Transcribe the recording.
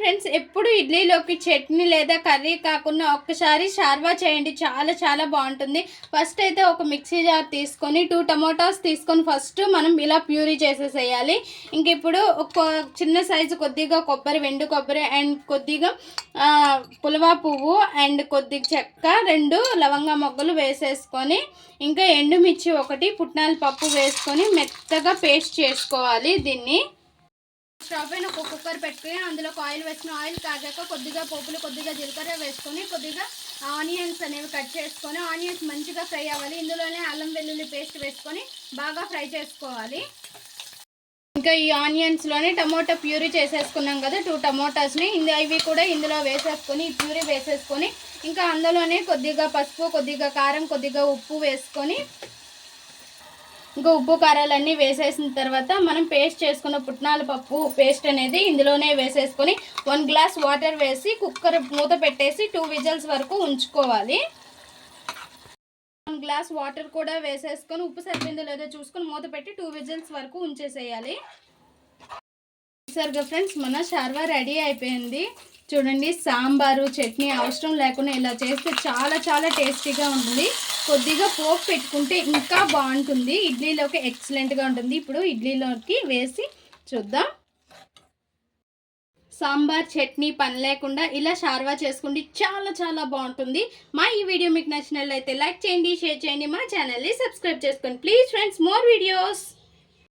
Friends, ఎప్పుడు ఇడ్లీలోకి చట్నీ లేదా కర్రీ కాకుండా ఒక్కసారి షార్వా చేయండి. చాలా చాలా బాగుంటుంది. ఫస్ట్ అయితే ఒక మిక్సీ జార్ తీసుకొని 2 టమోటాస్ తీసుకొని ఫస్ట్ మనం ఇలా ప్యూరీ చేసేసేయాలి. ఇంక ఇప్పుడు ఒక చిన్న సైజు కొద్దిగా కొబ్బరి, వెండు కొబ్బరి అండ్ కొద్దిగా పులవా పువ్వు అండ్ కొద్దిగా చెక్క, 2 లవంగా మొగ్గలు వేసేసుకొని ఇంకా ఎండుమిర్చి 1, పుట్నాల పప్పు వేసుకొని మెత్తగా పేస్ట్ చేసుకోవాలి. దీన్ని స్టవ్ పైన ఒక కుక్కర్ పెట్టుకుని అందులో ఆయిల్ వేసుకుని ఆయిల్ కాగాక కొద్దిగా పోపులు, కొద్దిగా జీలకర్ర వేసుకొని కొద్దిగా ఆనియన్స్ అనేవి కట్ చేసుకొని ఆనియన్స్ మంచిగా ఫ్రై అవ్వాలి. ఇందులోనే అల్లం వెల్లుల్లి పేస్ట్ వేసుకొని బాగా ఫ్రై చేసుకోవాలి. ఇంకా ఈ ఆనియన్స్లోనే టమోటా ప్యూరీ చేసేసుకున్నాం కదా, 2 టమోటాస్ని ఇవి కూడా ఇందులో వేసేసుకొని ఈ ప్యూరీ వేసేసుకొని ఇంకా అందులోనే కొద్దిగా పసుపు, కొద్దిగా కారం, కొద్దిగా ఉప్పు వేసుకొని ఇంకా ఉప్పు కారాలన్నీ వేసేసిన తర్వాత మనం పేస్ట్ చేసుకున్న పుట్నాల పప్పు పేస్ట్ అనేది ఇందులోనే వేసేసుకొని 1 గ్లాస్ వాటర్ వేసి కుక్కర్ మూత పెట్టేసి 2 విజిల్స్ వరకు ఉంచుకోవాలి. 1 గ్లాస్ వాటర్ కూడా వేసేసుకొని ఉప్పు సరిపోయిందో లేదో చూసుకొని మూత పెట్టి 2 విజిల్స్ వరకు ఉంచేసేయాలి. సరిగ్గా ఫ్రెండ్స్, మన షార్వా రెడీ అయిపోయింది. చూడండి, సాంబారు చట్నీ అవసరం లేకుండా ఇలా చేస్తే చాలా చాలా టేస్టీగా ఉంటుంది. కొద్దిగా పోపు పెట్టుకుంటే ఇంకా బాగుంటుంది. ఇడ్లీలోకి ఎక్సలెంట్గా ఉంటుంది. ఇప్పుడు ఇడ్లీలోకి వేసి చూద్దాం. సాంబార్ చట్నీ పని లేకుండా ఇలా షార్వా చేసుకుంటే చాలా చాలా బాగుంటుంది. ఈ వీడియో మీకు నచ్చినట్లయితే లైక్ చేయండి, షేర్ చేయండి, మా ఛానల్ని సబ్స్క్రైబ్ చేసుకోండి. Please friends, more videos.